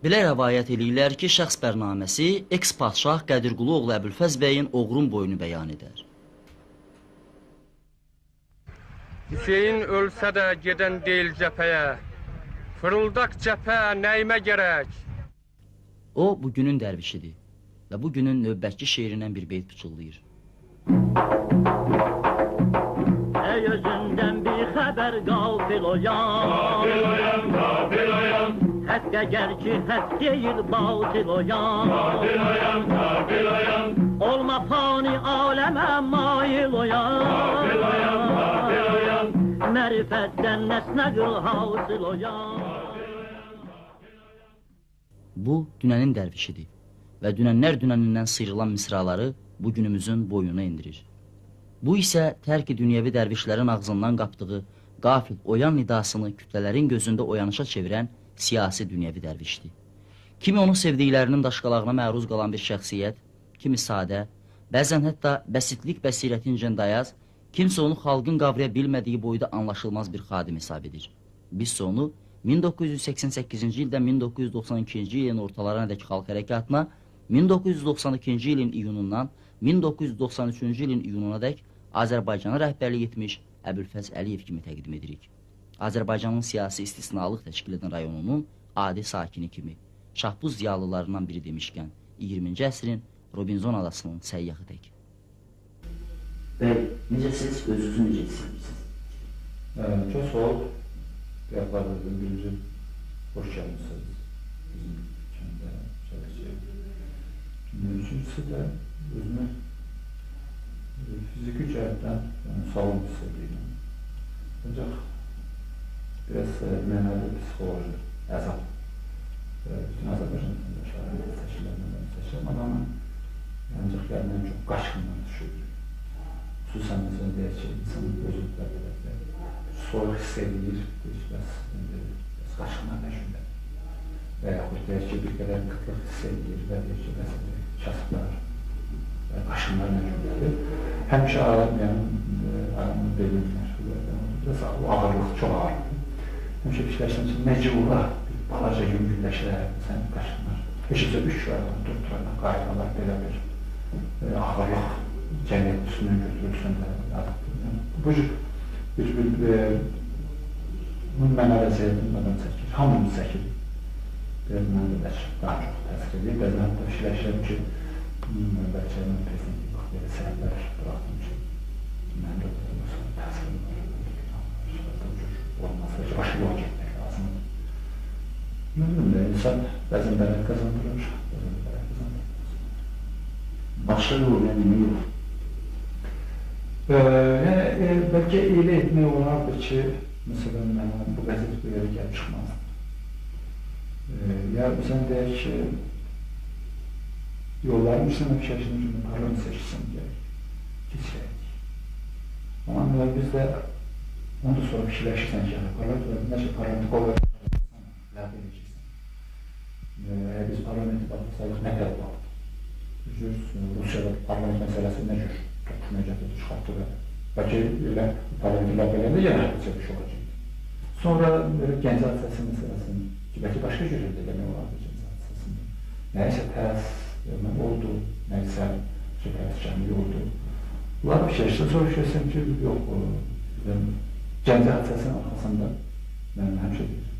Belə rəvayət eləyirlər ki, şəxs bərnaməsi eks-padşah Qədirqulu oğlu Əbülfəz bəyin oğrun boyunu bəyan edər. Hüseyin ölsə də gedən deyil cəbhəyə, fırıldaq cəbhə nəyimə gərək? O, bugünün dərvişidir və bugünün növbətçi şeirindən bir beyt pıçıldayır. Ey özündən bir xəbər qafil oyan, Qafil oyan, qafil oyan, həqqə gəl ki, həkk deyil batil oyan, qafil oyan, qafil oyan, olma fani aləmə mail oyan, qafil oyan, qafil oyan, mərifətdən nəsnə qıl hasil oyan. Bu, dünənin dərvişidir və dünənlər dünənindən sıyrılan misraları bugünümüzün boyuna indirir. Bu isə tərk-i dünyəvi dərvişlərin ağzından qapdığı qafil oyan nidasını kütlələrin gözündə oyanışa çevirən siyasi dünyəvi dərvişdir. Kimi onu sevdiklərinin daşqalağına məruz qalan bir şəxsiyyət, kimi sadə, bəzən hətta bəsitlik bəsirətincən dayaz, kimsə onu xalqın qavraya bilmədiyi boyda anlaşılmaz bir xadim hesab edir. Bizsə onu 1988-ci ildən 1992-ci ilin ortalarınadək xalq hərəkatına, 1992-ci ilin iyunundan 1993-cü ilin iyununadək Azərbaycana rəhbərlik etmiş Əbülfəz Əliyev kimi təqdim edirik. Azərbaycanın siyasi istisnalıq təşkil edən rayonunun adi sakini kimi, şahbuz ziyalılarından biri demişkən, 20-ci əsrin Robinzon adasının səyyahı tək. Bəy, necəsiniz, özünüzü necə hissedirsiniz? Çox sağ ol. Qəyaqlarınızın birinci hoş gəlmişsiniz bizim kəndə, şəbəkəyə. Üçüncüsü də özünü fiziki cəhətdən sağlam hiss edirəm. Ancaq biraz mənəvi, psixoloji əzab bütün Azərbaycan vətəndaşlarının seçilərindən seçilən adamın ancaq gəlmən çox qaçqından düşür. Xüsusən məsələn deyək ki, insanın özü də soğuk hiss edilir, bəs qaçqından məşğulə. Və yaxud deyək ki, bir qədər qıtlıq hiss edilir və deyək ki, məsələn, kasıblar və qaçqınlar məşğulədir. Həmişə ayağını belirlər. Biraz ağırlıq çox ağır. Həmişə fikirləşirəm ki, necə ola bir balaca yüngülləşirlər, sən qaçqınlar. Heç isə 3 aydan, 4 aydan qayıqalar belə bir ağırlıq cəmiyyət üstündən götürülsün də. Bu cür bunun mən ərəziyyətim adam çəkir, hamımız çəkir. Biraz mən də daha çox təsir edir. Bəzən hətta fikirləşirəm ki, bəlkə mən prezidentlik vaxt belə səhvlər bıraxdım ki, mən də təsirim var. Olmazsa ki, başqa yol getmək lazımdır. Bilmirəm, insan bəzən bələk qazandırır, bəzən bələk qazandırır. Başqa yol, yəni nə yol? Bəlkə elə etmək olardı ki, məsələn, mən bu qəzet bu yerə gəlib çıxmazdım. Ya, bizən deyək ki, yolların üstünə fikirləşdim ki, parlament seçilsin gələk, keçirək. Amma biz də onu da sonra fikirləşirsən ki, parlamenti qol versən, ləb edəcəksən. Biz parlamenti baxırsalıq nə qədər baxdır? Rusiyada parlament məsələsi nə cür? Məcəddədə çıxartdı və bəlkə elə parlamenti ləb edəndə yenə bir şey olacaq. Sonra Gəncə hadisəsi məsələsini ki, bəlkə başqa cür eləmək olardı Gəncə hadisəsində. Nəyisə tərs oldu, nəyisə tərsçənlik oldu. Bunlar bir şey, sonra fikirləşsəm ki, yox, Gəncə hadisəsinin arxasında, mən həmişə deyirəm,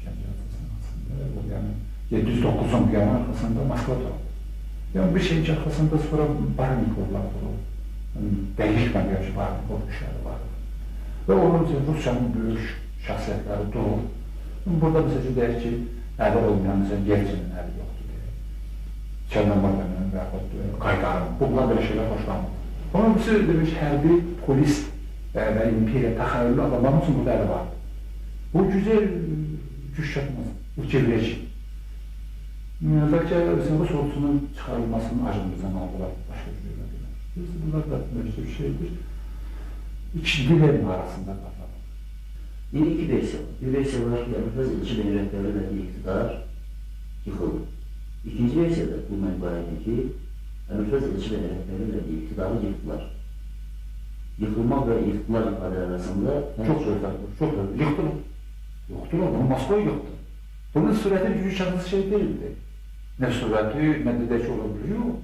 Gəncə hadisəsinin arxasında, yəni 709-un qiyamın arxasında Moskva da oldu. Yəni bir şeyin arxasında sonra Barnikovlar oldu. Dəqiq mən görüşü var, o işləri var. Və onun üçün Rusiyanın böyük şəxsiyyətləri durur. Burada məsələn deyək ki, əli olmayan, məsələn, Yelçinin əli yoxdur deyək. Çernomorqanın və yaxud Qaydarın, bunlar belə şeylər hoşlanmır. Onun üçün demiş, hərbi, polis və imperiya təxəyyüllü adamların üçün burada əli var. Bu güzel güç çatmaz, bu çevirəcək. Bəlkə Rus ordusunun çıxarılmasının acımızdan aldılar başqa bir yerdə. Bunlar da mövcud bir şeydir. İkililerin arasında kapalı. Yeni iki versiya var. Bir versiya var ki, Əbülfəz İlçi Bey rəhbərliyi iqtidar yıxıldı. İkinci versiyada bu mənbədir ki, Əbülfəz İlçi Bey rəhbərliyi iqtidarı yıxdılar. Yıxılmaq və yıxdılar ifadə arasında çok zor. Yıxtılar. Yıxtılar. Moskva yıxtı. Bunun sürəti gücü şəxsi şey deyildi. Nə sürəti, nə dedəki ola bilir, yox.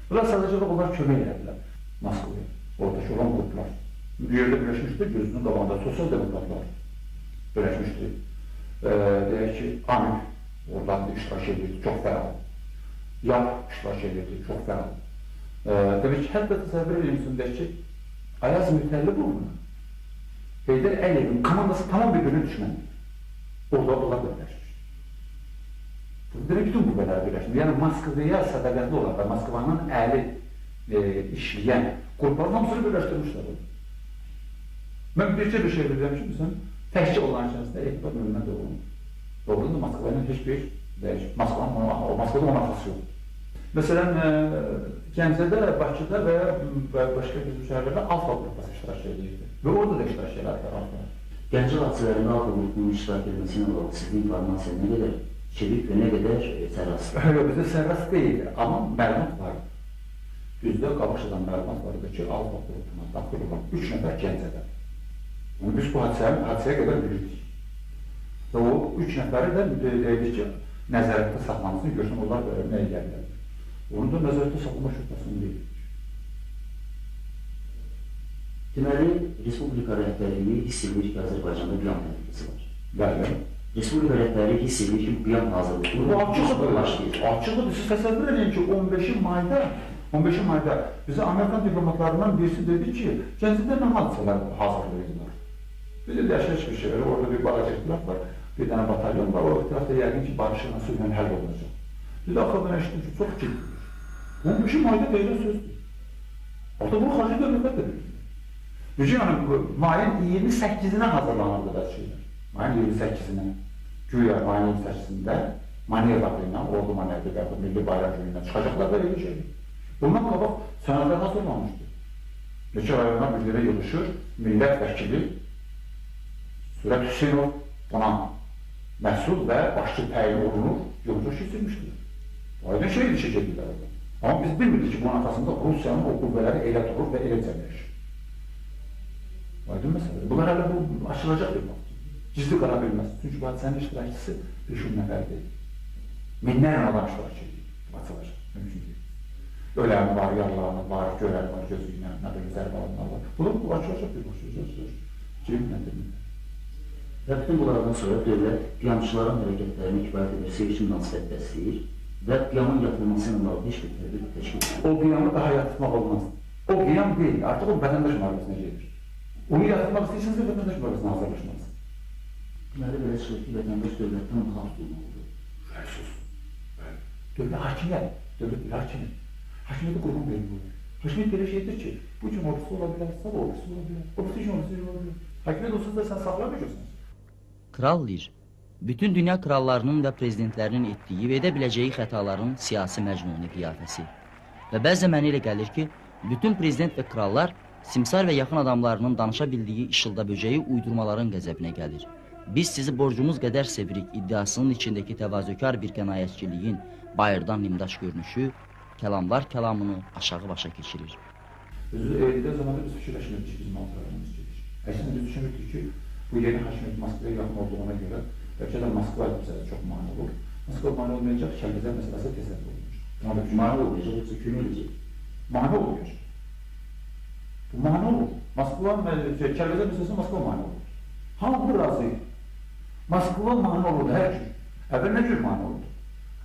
Bunlar sadəcə də onlar kömək edilər Moskvaya, oradakı olan qruplar. Yerdə birləşmişdir, gözünün qabağında sosial demokratlar birləşmişdir. Deyək ki, Amir oradan iştirak edirdi, çox fəal. Yar iştirak edirdi, çox fəal. Demək ki, hətta təsəvvür edilmişsin deyək ki, Ayaz Mütəllibovla Heydər Əliyevin komandası tamam bir-birini düşməndir. Orada onlar da birləşmişdir. Demək, bütün qüvvələr birləşmişdir. Yəni, Moskvaya sədaqətli olaraq, Moskvanın əli işləyən qrupların hamısını birləşdirmişlər. Mən bircə bir şey bilirəm ki, bizim təhkik olan şəxsdə etibar mümkün doğru. Doğrudur, Moskvayla heç bir dəyişik. Moskvada monarxası yoxdur. Məsələn, Gəncədə, Bakıda və başqa bir şəhərlərdə Alfa qrupası iştirak edirdi. Və orada da iştirak edirdi. Gəncə hadisələrində Alfa qrupunun iştirak edilməsi ilə bağlı sizin informasiya nə qədər çevik və nə qədər sərrast? Yox, bizdə sərrast deyil, amma məlumat var. Bizdə qabaqçadan məlumat var idi ki, Alfa qrupuna daxil olan 3 nəfər Gəncədə. Biz bu hadisəyə qədər bilirdik. Və o 3 nəfəri də deyildik ki, nəzarətdə saxlamasını görsün, onlar da nəyə gəlirlər. Onu da nəzarətdə saxlama şübhəsini deyildik. Deməli, Respublika rəhbərliyi hiss edir ki, Azərbaycanda qiyam təhlükəsi var. Bəli. Respublika rəhbərliyi hiss edir ki, qiyam hazırlıqlı. Bu açıqdır. Siz təsəvvür edin ki, 15 mayda bizə Amerikan diplomatlarından birisi dedi ki, Gəncədə nə hadisələr hazırlayırlar. Bir də dəşək bir şey var, orada bir balaca itilaf var, bir dənə batalyon var, o itilafda yəqin ki, barışıqla, sülhlə həll olunacaq. Bir də axırdan eşitdim ki, çox ciddidir. 15 mayda deyilən sözdür. Orada bunu xarici dövlətlər də bilir. Bütün yəni, mayın 28-nə hazırlanırdı da şeylər. Mayın 28-nə, güya mayın 28-də Manier vaxtıyla, ordu manevri və milli bayram günündən çıxacaqlar da elə şeydir. Bundan qabaq sənədlər hazırlanmışdır. Neçə rayonlar bir yerə yığışır, millət vəkili Sürət Hüseynov buna məsul və başçı təyin olunur, yolca keçirmişdir. Aydın şey ilişəcəkdir orada. Amma biz bilmirdik ki, bunun arxasında Rusiyanın o qüvvələri elə durur və elə cəmləşir. Aydın məsələdir. Bunlar hələ bu açılacaq bir vaxt. Gizli qala bilməz. Çünki bu hadisənin iştirakçısı 5-10 nəfər deyil. Minlərlə adam iştirak edir. Açılacaq. Mümkün deyil. Ölən var, yarılarına var, görən var, gözüylə, nə də güzəl var. Bunlar bu açılacaq bir vaxt. Cibinləndirmir. Və bütün bunlardan sonra dövlət qiyamçıların hərəkətlərini kifayət edir, sevişim münasibət bəsləyir və qiyamın yapılması ilə bağlı heç bir tədbir təşkil edir. O qiyamı daha yatırmaq olmaz. O qiyam deyil, artıq o vətəndaş müharibəsinə gedir. Onu yatırmaq istəyirsinizsə vətəndaş müharibəsinə hazırlaşmalısınız. Deməli, belə çıxır ki, vətəndaş dövlətdən daha tutulmalıdır. Şəhərsiz. Dövlət hakimiyyət, dövlət bir hakimiyyət. Hakimiyyəti qurban verilmir. Hakimiyyət belə şeydir ki, bu üçün ordusu ola bilər, sabah ordusu ola bilər, ordusu üçün ordusu ola bilər. Hakimiyyət olsun da sən saxlamayacaqsın. Kral Lir, bütün dünya krallarının və prezidentlərinin etdiyi və edə biləcəyi xətaların siyasi məcnuni qiyafəsi. Və bəzən mənə elə gəlir ki, bütün prezident və krallar simsar və yaxın adamlarının danışa bildiyi işılda böceyi uydurmaların qəzəbinə gəlir. Biz sizi borcumuz qədər sevirik iddiasının içindəki təvazökar bir qənaətçiliyin bayırdan nimdaş görünüşü, kəlamlar kəlamını aşağı başa keçirir. Eynidə zamanda biz fikirləşmirik ki, bizim altılarımız gedir. Əslində biz düşünürük ki, bu yeni hakimiyyət Moskvaya yaxın olduğuna görə, bəlkə də Moskva bizə çox mani olur. Moskva mani olmayacaq, Kəlbəcər məsələsi tezdən olmayacaq. Mani olmayacaq, yoxsa kömək edəcək. Mani olmayacaq. Bu mani olur. Moskva, Kəlbəcər məsələsi Moskva mani olur. Hamı razıyıq. Moskva mani olurdu hər gün. Əvvəl nə cür mani olurdu?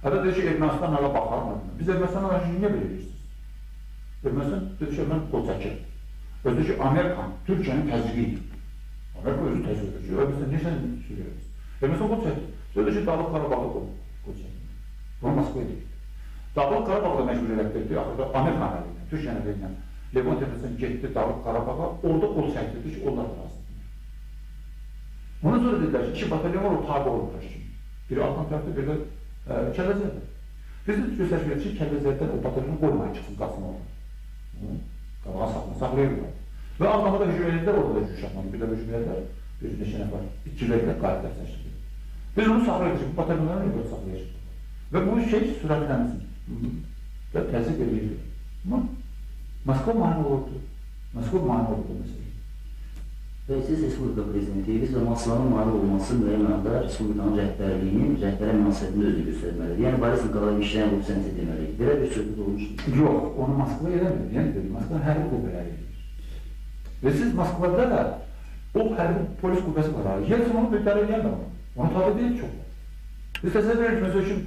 Əvvəl dedi ki, Ermənistan hələ baxarmırdı. Biz Ermənistan'a qarşı niyə belə edirsiniz? Ermənistan dedi ki, mən qol çəkir. Özü ki, Amerikan, Türkiyənin təzyiqidir. Amerika özü təzyiq edir. Ermənistan necə sürüyoruz? Ermənistan qol çəkir. Söyledi ki, Dağlıq Qarabağı qol çəkir. Bunu Moskva edir. Dağlıq Qarabağda məcbur elətdirdi, axırda Amerikan əliylə, Türkiyənin əliylə. Levon Tepesi'nin getdi Dağlıq Qarabağa, orada qol çəkdirdi ki, onlar da razıdır. Bunun sonra dedilər ki, 2 batalyon var, o tabi olur ki. Biri Altan tərəfdə, biri də Kəlbəcərdə. Biz də göstərək verir ki, Kəlbəcərdən o batalyonu qoymayın çıxsın, qalsın orada. Qabağa saxlayırlar. Və Ağdamada hücum edirlər, orada da hücum şahmanı, bir də hücum edirlər, bir neçə nəfər, itkilərlə qayıtlar səşdir. Biz onu saxlayırıq ki, bu batalyonları nə qədər saxlayırıq. Və bu şey sürətlənsin və təzyiq edirlər. Moskva mani olurdu. Moskva mani olurdu məsələ. Və siz Respublika Prezidentiyiniz və Moskvanın mali olması müəyyən mənada Respublikanın rəhbərliyinin rəhbərə münasibətində özünü göstərməlidir. Yəni, Boris Nikolayev işləyən qüvvəsini edilməlidir. Belə bir söhbət olmuşdur. Yox, onu Moskva edəmir. Yəni, dedim, Moskva hərbi qüvvələri edir. Və siz Moskvada da o hərbi polis qüvvəsi var. Yeltsin onu müddəri edən də onu. Onu tabi deyil çox. Biz təsəvvür edirik, məsəl üçün,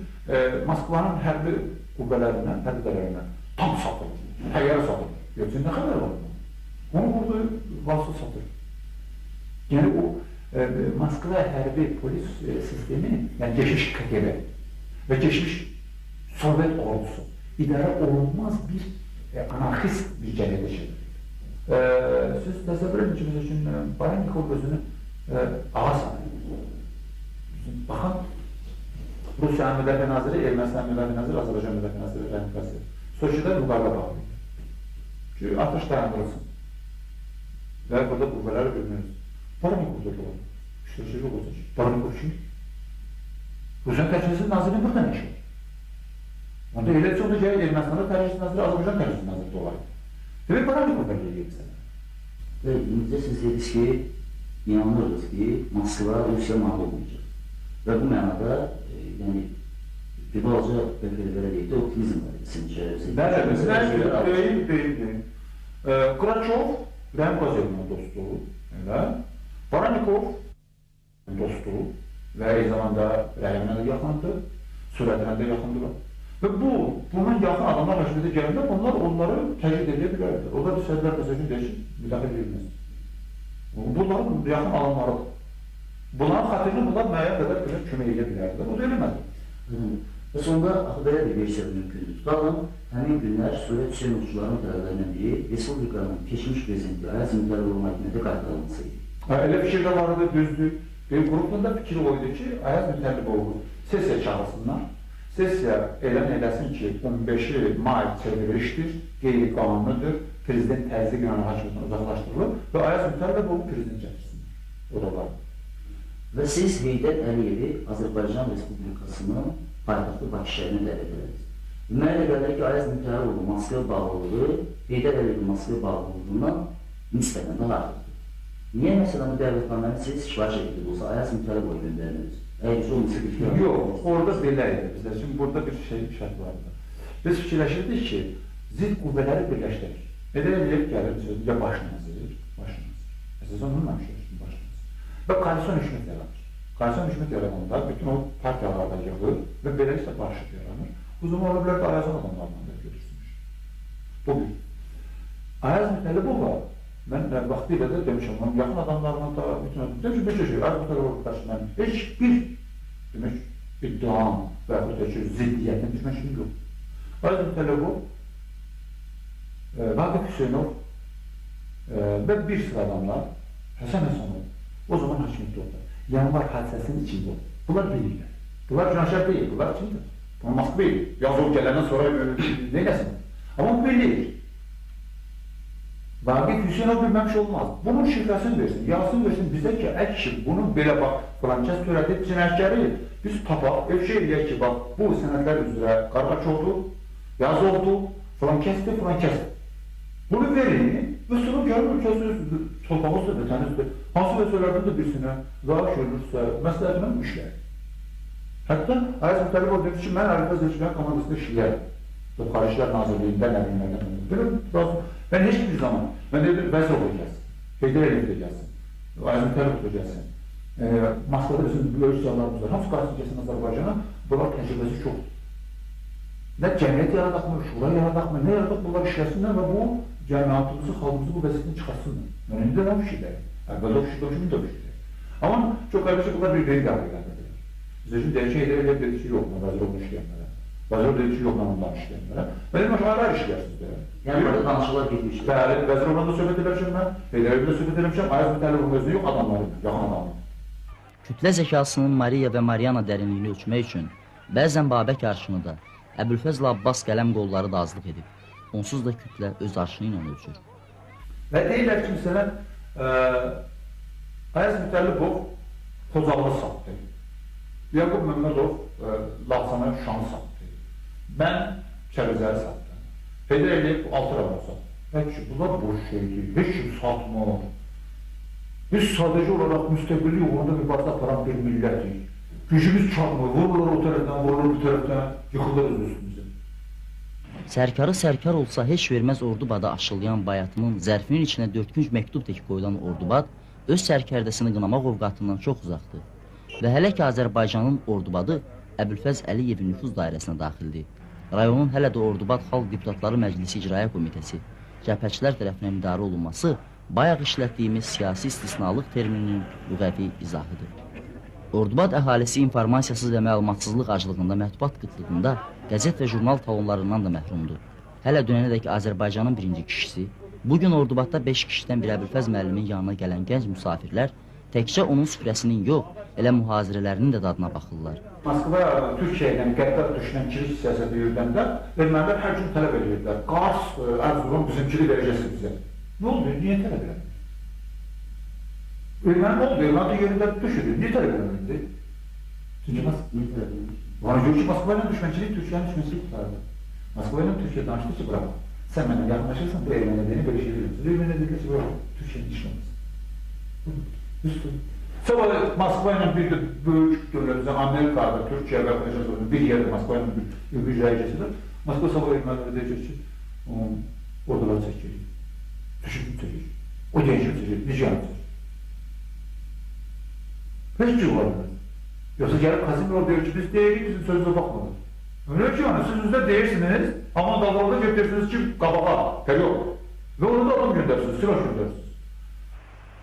Moskvanın hərbi qüvvələrindən, hərbi dələrindən tam satılır, təyyarə satılır. Yeltsin nə xəbər var? Onu burada vasıl satır. Yəni, o Moskva hərbi polis sistemi, yəni geçmiş KGB və geçmiş Sovet ordusu idarə olunmaz bir anarxist bir cəmiyyətləşir. Siz təsəvvür edin ki, məsəl üçün, Barannikov özünü ağa sanır. Baxın, Rusiyanın müdafiə naziri, Ermənistan müdafiə naziri, Azərbaycan müdafiə naziri, Rəhim Qasir. Soçidə müqarla bağlıydı. Ki, atış dayandırılsın. Və burada qüvvələri bilmiyoruz. Barannikov da doğru. İşləşir olacaq. Barannikov kim? Rusiyanın təhlükəsizlik nazirinin burada nə işi var? Onda elə ki, onda gəlir Ermənistanda təhlükəsizlik naziri, Azərbaycan təhlükəsizlik naziri də olaydı. Demək, Barannikov da gəliyək sənə. Və incə siz dediniz ki, inanırız ki, Moskva Rusiya mali olmayacaq. Və bu mənada, yəni, Bibalca belə deyək də optimizm var, sizin içərisində. Deyim. Qraçov, Rəhim Qaziyevin dostu, Barannikov dostu və eyni zamanda Rəhimlə də yaxındır, sürətlə də yaxındır. Və bunun yaxın adamlar rəşbədə gələndə onlar onları təcrid edə bilərdir. Onlar bir sözlər məsələn deyir, müdafiə edilməz. Bunların yaxın adamlarıdır. Bunların xatirini bunlar müəyyən qədər kömək edə bilərdir. Bu da eləmədir. Və sonunda belə bir versiya mümkündür. Tutalım, həmin günlər Sovet Çernovçuların tərəflərindən biri Respublikanın keçmiş prezidenti Ayaz Mütəllibovun hakimiyyətə qaytarılması idi. Elə fikir də vardı, düzdür. Benim qrupunda fikir oydu ki, Ayaz Mütəllibovu sessiya çağırsınlar. Sessiya elan eləsin ki, 15 may çevrilişdir, qeyri-qanunludur, prezident təzyiq ilə hakimiyyətdən uzaqlaşdırılır və Ayaz Mütəllibovu prezident çəkirsinlər. O da var. Və siz Heydər Əliyevi Azərbaycan Respublikasının paytaxtı Bakı şəhərinə dəvət edərsiniz. Mənə elə gəlir ki, Ayaz Mütəllibovu Moskva bağlılığı Heydər Əliyevi Moskva bağlılığından nisbətən daha artıqdır. Niyə məsələn bu dəvətnaməni siz şifayət edildi olsa, Ayaz Mütəllibovu göndərmədiniz? Yox, orada belə idi bizdə. Şimdi burada bir şərt vardı. Biz fikirləşirdik ki, zid qüvvələri birləşdirir. Heydər Əliyev gəlir, ya baş nazir. Əsas onunla fikirləşdim, baş nazir. Və koalisyon hükümət yaranır. Koalisyon hükümət yarananda bütün o partiyalarda yığır və beləliklə barışıq yaranır. Bu zaman ola bilər ki, Ayazın adamlarından da görürsünüz. Bu bir. Ayaz Mütəllibova, mən vaxtıyla da demişəm, onun yaxın adamlarından da bütün demişəm, bir şey, Ayaz Mütəllibova qarşısından heç bir iddiam və yaxud da ki, ziddiyyətin düşmən şey yox. Ayaz Mütəllibov, Vaqif Hüseynov və bir sıra adamlar, Həsən Həsənov, o zaman hakimiyyətdə oldu. Yanvar hadisəsinin içində oldu. Bunlar bilirlər. Bunlar günahkar deyil, bunlar kimdir? Bunlar Moskva deyil. Yazov gələndən sonra neyləsin? Amma bu bilir. Vaqif Hüseynov bilməmiş olmaz. Bunun şifrəsini versin, yazsın versin bizə ki, əkşi, bunun belə bax, filankəs törədib cinayətləri biz tapaq, şey eləyək ki, bax, bu sənədlər üzrə Qarqaçovdur, Yazovdur, filankəsdir, filankəsdir. Bunu verin və sonra gəlin ölkəsiniz, torpağızdır, vətənizdir. Hansı vəsələrdən də birsinə zarar görülürsə, məsləhətlə işlər. Hətta Ayaz Mütəllibov demiş ki, mən Əlifə Zəçilən komandasında işləyərdim. Xaricilər Nazirliyində, nəbiylərdən. Mən heç bir zaman, mən dedim, Vəzirov da gəlsin, Heydər Əliyev də gəlsin, Ayaz Mütəllibov da gəlsin. Moskvada bizim böyük siyahlarımız var, hamısı qarşısını gəlsin Azərbaycana, bunlar təcrübəsi çoxdur. Nə cəmiyyət yaradaqmır, şura yaradaqmır, nə yaradaq bunlar işləsinlər və bu cəmiyyatımızı, xalqımızı bu vəziyyətini çıxarsınlar. Mən indi də nə fikirlər? Əvvəldə o fikirlər, şimdi də o fikirlər. Amma çox qardaşı bunlar bir-birini qəbul edənlərdir. Biz üçün deyək ki, Heydər Əliyev dedi ki, yox, Vəzirovla işləyənlərə. Vəzirov dedi ki, yox, mən ondan işləyənlərə. Mən dedim, aşağılar işləyirsiniz belə. Yəni, burada danışıqlar getmişdir. Bəli, Vəzirovla da söhbət eləmişəm mən, Heydər Əliyevlə söhbət eləmişəm, Ayaz Mütəllibovun özü yox, adamları, yaxın adamı. Kütlə zəkasının Mariya və Mariana dərinliyini ölçmək üçün bəzən Babək arşını da, Əbülfəzl Abbas qələm qolları da azlıq edib. Onsuz da kütlə öz arşını ilə ölçür. Və deyirlər ki, məsələn, Ayaz Mütəllibov Xocavlı satdı. Yaqub Məmmədov Laçana Şuşanı satdı. Mən Kərizləri satdım. Heydər Əliyev 6 rəqəm satdı. Heç ki, bunlar boş şeydir, heç kim satmır. Biz sadece olarak müstakillik uğrunda mübarizə aparan bir millətik. Gücümüz çatmır, vururlar o tərəfdən, vururlar bu tərəfdən, yıxılırız üstümüzə. Sərkarı sərkar olsa heç verməz Ordubada aşılayan bayatının zərfinin içinə 4 günc məktub tək qoyulan Ordubad öz sərkərdəsini qınamaq ovqatından çox uzaqdır. Və hələ ki Azərbaycanın Ordubadı Əbülfəz Əliyevin nüfuz dairəsinə daxildir. Rayonun hələ də Ordubad Xalq Deputatları Məclisi İcraiyyə Komitəsi, cəbhəçilər tərəfindən idarə olunması bayaq işlətdiyimiz siyasi istisnalıq termininin lüğəvi izahıdır. Ordubad əhalisi informasiyasız və məlumatsızlıq aclığında, mətbuat qıtlığında, qəzet və jurnal talonlarından da məhrumdur. Hələ dünənədək Azərbaycanın birinci kişisi, bugün Ordubadda 5 kişidən bir Əbülfəz müəllimin yanına gələn gənc müsafirlər təkcə onun süfrəsinin yox, elə mühazirələrinin də dadına baxırlar. Moskva Türkiyədən qəddar düşünən kilit siyasəti yürüdəndə ermənilər hər gün tələb edirdilər. Qars, Erzurum bizimkili verəcəsi bizə. Nə oldu? Niyə tələb edir? Erməni oldu, erməni yerində düşürdü. Niyə tələb edir? Çünki niyə tələb edir? Bana göre ki Moskva ilə düşmənçilik Türkiyənin düşmənçilik tutardı. Moskva ilə Türkiyə danışdı ki, bırak. Sən mənə yaxınlaşırsan, bu erməni beni böyle şey veriyorsun. Erməni dedi ki, bırak, Türkiyənin işləməsin. Üstün. Sonra Moskva ilə bir de böyük dövlətimizə Amerika'da, Türkiyə və bir yerde Moskva ilə bir rəyəcəsidir. Moskva sabah erməniləri deyəcək ki, oradalar çəkir. Düşünün çəkir. O gençlik çəkir, vicdan çəkir. Heç ki olabilir. Yoksa gelip Kazimir diyor ki biz deyirik, bizim sözümüze bakmadık. Öyle ki yani siz yüzde değilsiniz ama dağlarda gönderirsiniz ki qabağa, period. Ve orada adam gönderirsiniz, silah gönderirsiniz.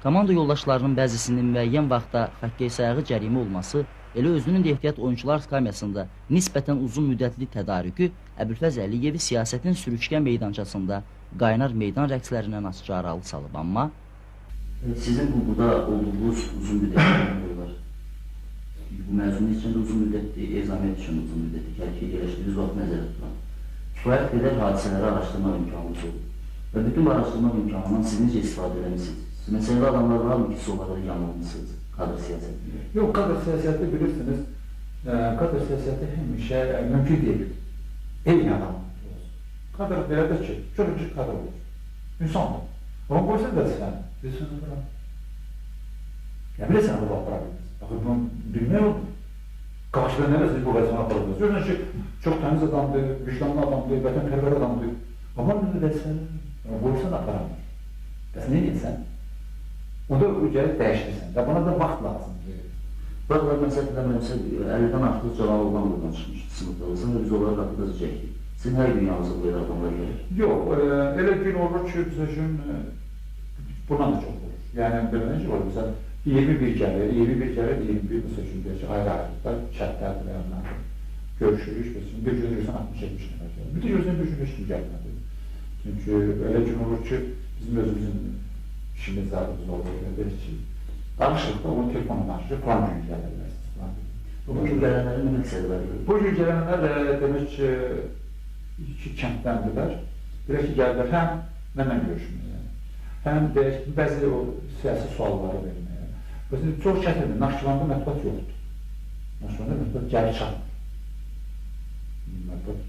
Komanda yoldaşlarının bəzisinin müəyyən vaxtda xəkkəy sayağı cərimə olması, elə özünün də ehtiyat oyuncular skamyasında nisbətən uzun müddətli tədarükü Əbülfəz Əliyevi siyasətin sürüşkən meydançasında qaynar meydan rəqslərindən açıca aralı salıb, amma sizin burada olduğunuz uzun müddətli var. Bu məzunun içində uzun müddətli, ezamiyyət üçün uzun müddətli, kəlkiyə yerləşdiyiniz vaxt nəzərdə tutan. Kifayət qədər hadisələri araşdırmaq imkanınız olur. Və bütün bu araşdırmaq imkanından siz necə istifadə edəmişsiniz? Məsələdə adamlar var mı ki, sonraları yanılmışsınız kadr siyasətində? Yox, kadr siyasəti bilirsiniz, kadr siyasəti həmişə mümkün deyil. Eyni adam olur. Kadr belədir ki, görücü kadr olur. İnsandır. Onu qoysan da sən, bilsən də bırak. Ya bilirsən bu vaxt bırak biliriz. Baxın, bunu bilmək oldu. Qarşıda nəvəsiz bu vəzifəni aparılır. Görürsən ki, çox təmiz adamdır, vicdanlı adamdır, vətənpərvər adamdır. Amma bunu vəzifəni qoysan aparamır. Bəs nə edirsən? O da gəlib dəyişdirsən. Və buna da vaxt lazımdır. Baxlar, məsələn, 50-dən artıq Cəlalovdan buradan çıxmışdı sınıfdalısın və biz onları qapıda çəkdik. Sizin hər gün yanınıza böyle adamlar gəlir? Yox, elə gün olur ki, bizə gün bundan da çox olur. Yəni, belə necə olur? Məsələn, 21 gəlir, 21 məsəl üçün deyək ki, ayrı-ayrılıqda kəndlərdir, yanlardır. Görüşürük, bir gün görürsən 60-70 nəfər gəlir. Bir də görürsən bir gün heç kim gəlmədi. Çünki elə gün olur ki, bizim özümüzün işimiz zərimiz olur, deyək ki, danışırıq da onu telefonla danışırıq, plan gün gəlirlər. Bu gün gələnlərin nə məqsədi var? Bu gün gələnlər demək ki, iki kənddəndirlər. Belə ki, gəlirlər həm mənlə görüşməyə, həm deyək ki, bəzi o siyasi sualları verməyə. Mesela çox çətindir, Naxçıvanda mətbuat yoxdur. Naxçıvanda mətbuat gəlir çatmır. Mətbuat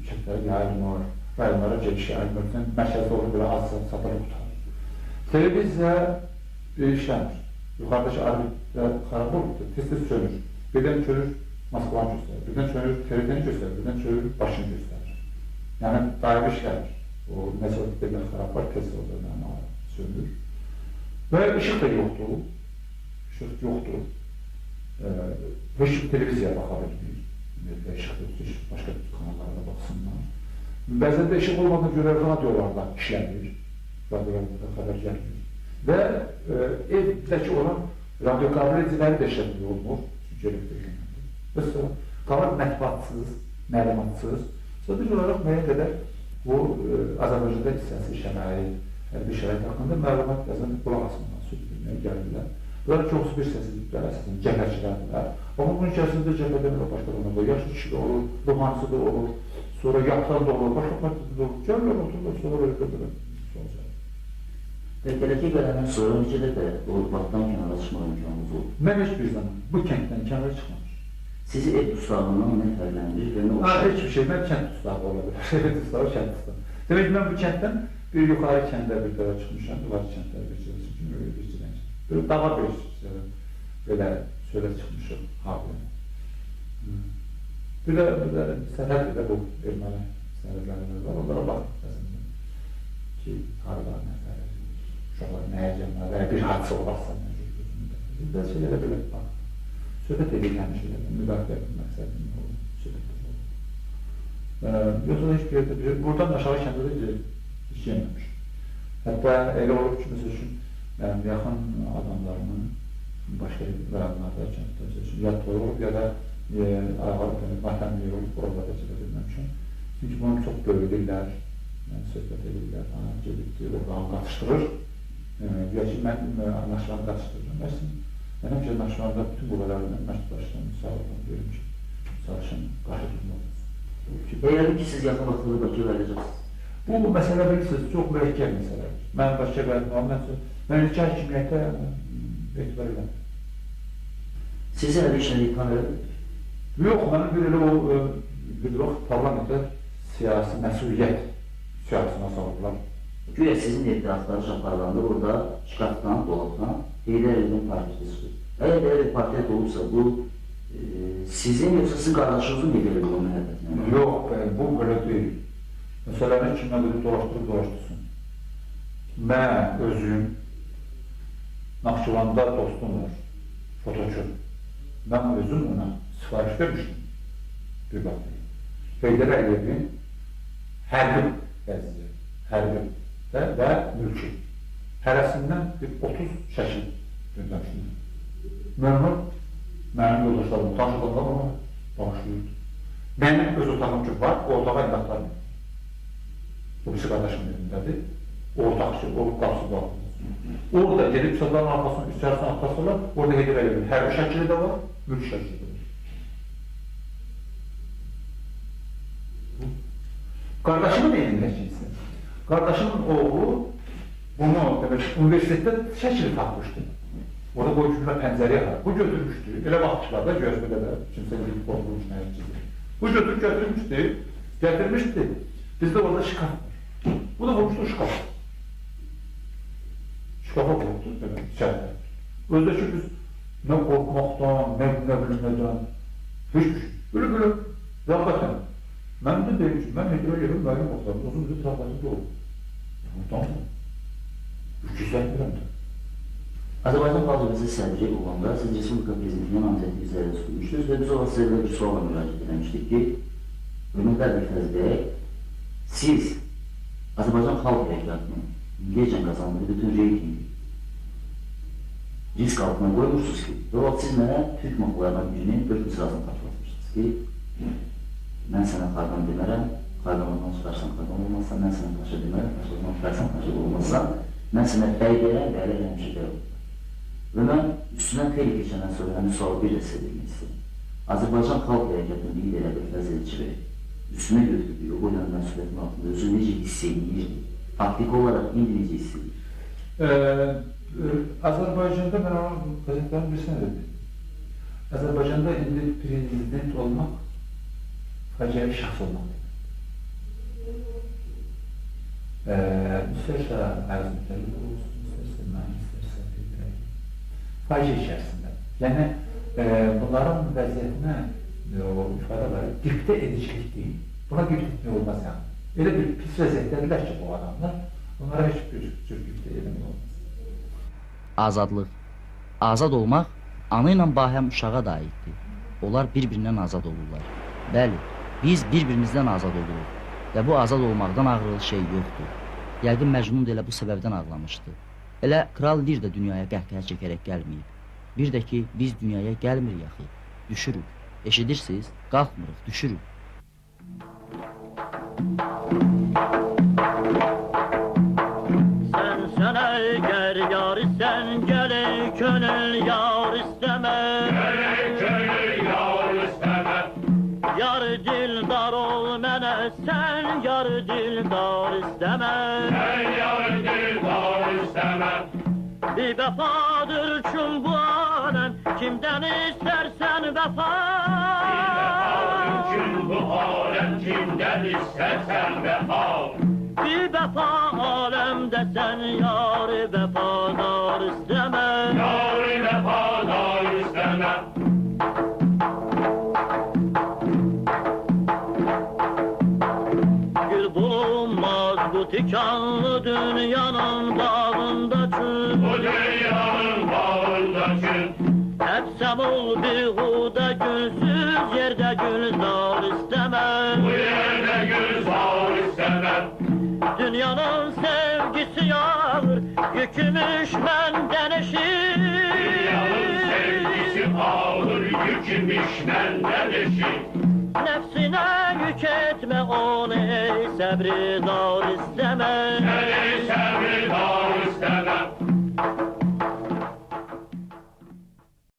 çəkləri yayılmır, rayonlara gediş yayılmır, mərkəzdə olur, belə az satırı qutarır. Televiziya işləmir. Yuxarıdakı arbitlər xarab olubdur, tez-tez sönür. Birdən çölür Moskvanı göstərir, birdən çölür TRT-ni göstərir, birdən çölür başını göstərir. Yəni, daimi işləmir. O nəsə birdən xarab var, tez orada sönür. Və işıq da yoxdur. İşıq yoxdur. Heç televiziya baxa bilmir. İşıq yoxdur, başqa kanallara baxsınlar. Bəzən də işıq olmadığına görə radiolarda işləmir. Radiolarda xəbər gəlmir. Və evdəki olan radio qabiliyyətləri də işləmir olmur. Çünki elektrik. Mesela qalar mətbuatsız, məlumatsız. Sadəcə olaraq müəyyən qədər bu Azərbaycanda siyasi şərait, bir şərait haqqında məlumat yazan qulaq asmadan söz verməyə gəlirlər. Bunlar çox bir səsizliklər əsasən cəbhəçilərdirlər. Amma bunun içərisində cəbhədən və başqalarına da yaşlı kişi də olur, ruhanisi də olur, sonra yaxtan da olur, başqa partisi də olur. Gəlirlər, otururlar, sonra öyle Pəkələkə gələndən sonra necə dəfə Ordubaddan kənara çıxmaq imkanınız oldu? Mən heç bir zaman bu kənddən kənara çıxmamış. Sizi ev dustağından nə fərqləndirir və nə oxşar? Heç bir şey, mən kənd dustağı olabilir. Ev dustağı, kənd dustağı. Demək ki, mən bu kənddən bir yuxarı kəndə bir dəvə çıxmışam, yuxarı kəndlər bir cürəsin kimi öyle bir cürəsin. Böyle dağa bir böyle söyle çıxmışım haqqında. Bir də sənət də bu erməni sənədlərimiz var, onlara baxın ki, haradan nəfər, uşaqlar nəyə gəlmələr, və bir hadisə olarsa bir də şeylərə belə bax. Söhbət edir həmişələrdən, müdafiə məqsədində olur, söhbət edir. Yoxsa heç bir yerdə, buradan aşağı kəndə də hiç yeməmiş. Hətta elə olur ki, məsəl üçün, mənim yaxın adamlarımın başqa rayonlarda kənddə ya toy olub, ya da matəmli olub, oralarda çıxıb edilməmişəm. Çünki bunu çox bölürlər, söhbət edirlər, gedibdir, oradan qatışdırır. Ya ki, mən naşıranı qatışdırırım. Mən həmçə naşıranda bütün buralarından məktubdaşlarını sağladım, deyirəm ki, çalışın, qarşı tutmalısınız. Eğer ki siz yaxın vaxtında Bakıya verəcəksiniz. Bu məsələ bilirsiniz, çox mürəkkəb məsələdir. Mən Bakıya verməm, mən ülkə hakimiyyətə etibar edəm. Sizi əli işini iqam edin? Yox, mənim bir elə o bir vaxt parlamentə siyasi məsuliyyət siyasına salıblar. Güya sizin evdə axtarış aparılanda orada şkafdan, dolabdan Heydər Əliyevin partiyası çıxır. Əgər belə bir partiyat olursa, bu sizin yoxsa sizin qardaşınızın Heydər Əliyevin məhəbbətini? Yox, bu belə deyil. Məsələni kimlə belə dolaşdırıb-dolaşdırsın. Mən özüm Naxçıvanda dostum var, fotoçu. Mən özüm ona sifariş vermişdim. Bir baxmayın. Heydər Əliyevin hərbi vəziyyəti, hərbi və mülki. Hərəsindən bir 30 şəkil göndərmişdim. Mənim yoldaşlarım tanışıqlarında bana bağışlayırdı. Mənim öz otağım ki var, o otağa imdatlarım. O birisi qardaşım evindədir. O otaq ki, o qapısı var. Orada gedib sözlərin arxasını, içərisini atlasırlar, orada Heydər Əliyevin hərbi şəkili də var, mülki şəkili də var. Qardaşımın evindəki isə, qardaşımın oğlu bunu universitetdə şəkili tapmışdı. Orada boy küfrə pəncəriyə var. Bu götürmüşdü. Elə vaxtçılarda gözbədə də kimsə bir qorxulmuş nəyəcəkdir. Bu gətirmişdi. Bizdə orada şkaf var. Bu da vurmuşdu şkaf. Şkafa vurmuşdu, içərdə. Özdəki biz nə qorxmaqdan, nə bilinmədən, hiçbir şey. Böyle, rəqətən. Mən də deyim ki, mən Heydər Əliyevin müəllim oxlarım, uzun bir rəqətində olub. Tamam mı? 300-dən də. Azərbaycan Xalq Cümhuriyyəti sədri olanda siz Respublika Prezidentinin namizədliyi üzərində tutmuşdunuz və biz o vaxt sizə bir sualla müraciət etmişdik ki, Hörmətli Əlbəfəz bəy, siz Azərbaycan Xalq Hərəkatının indiyəcən qazandığı bütün reytingi risk altına qoymuşsunuz ki, və o vaxt siz mənə Türk maqlarından birinin 4 sırasını qarşılatmışsınız ki, mən sənə xarqan demərəm, xarqanlardan çıxarsan xarqan olmazsa, mən sənə paşa demərəm, paşadan çıxarsan paşa olmazsa, mən sənə bəy deyərəm, bəylər həmişə bəy olur. Və mən üstündən xeyli keçəndən sonra həmin sualı bir də sizə vermək istəyirəm. Azərbaycan Xalq Hərəkatının lideri Əlbəfəz Elçibəy üstünə götürdüyü o boydan məsuliyyətin altında özü necə hiss edirdi? Faktiki olaraq indi necə hiss edir? Azərbaycanda mən onun qəzetlərin birisini dedim. Azərbaycanda indi prezident olmaq faciəvi şəxs olmaq. İstərsə Əziz Mütəllib olsun, istərsə mən, istərsə Heydər. Faciə içərisində. Yəni, bunların vəziyyətinə ifadə var, qibtə edicilik deyil. Buna qibtə etmək olmaz yəni. Elə bir pis vəziyyətdədirlər ki, bu adamlar, onlara heç bir cür qibtə eləmək olmaz. Azadlıq. Azad olmaq ana ilə bahəm uşağa da aiddir. Onlar bir-birindən azad olurlar. Bəli, biz bir-birimizdən azad oluruq və bu azad olmaqdan ağrılı şey yoxdur. Yəqin Məcnun da elə bu səbəbdən ağlamışdı. Elə Kral Lir də dünyaya qəhqəhə çəkərək gəlməyib. Bir də ki, biz dünyaya gəlmirik axı, düşürük. Eşidirsiniz? Qalxmırıq, düşürük. Sen eğer yar isen gele könül yar isteme. Gönül yar isteme. Yar dildar ol mene sen yar dildar isteme. Sen yar dildar isteme. Bir vefadır çün bu alem kimden istersen vefa. Çünkü bu alem kimden istersen vefa. Bir vefa alemde sen yar vefadar isteme. Tikanlı dünyanın bağında çün Bu dünyanın bağında çün Hepsem ol bihuda gülsüz yerde gülzar istemem Bu yerde gül sağ istemem Dünyanın sevgisi yağır yükümüş benden eşit Dünyanın sevgisi ağır yükümüş benden eşit Nefsine yük etme onu ey sabri zor isteme Seni sabri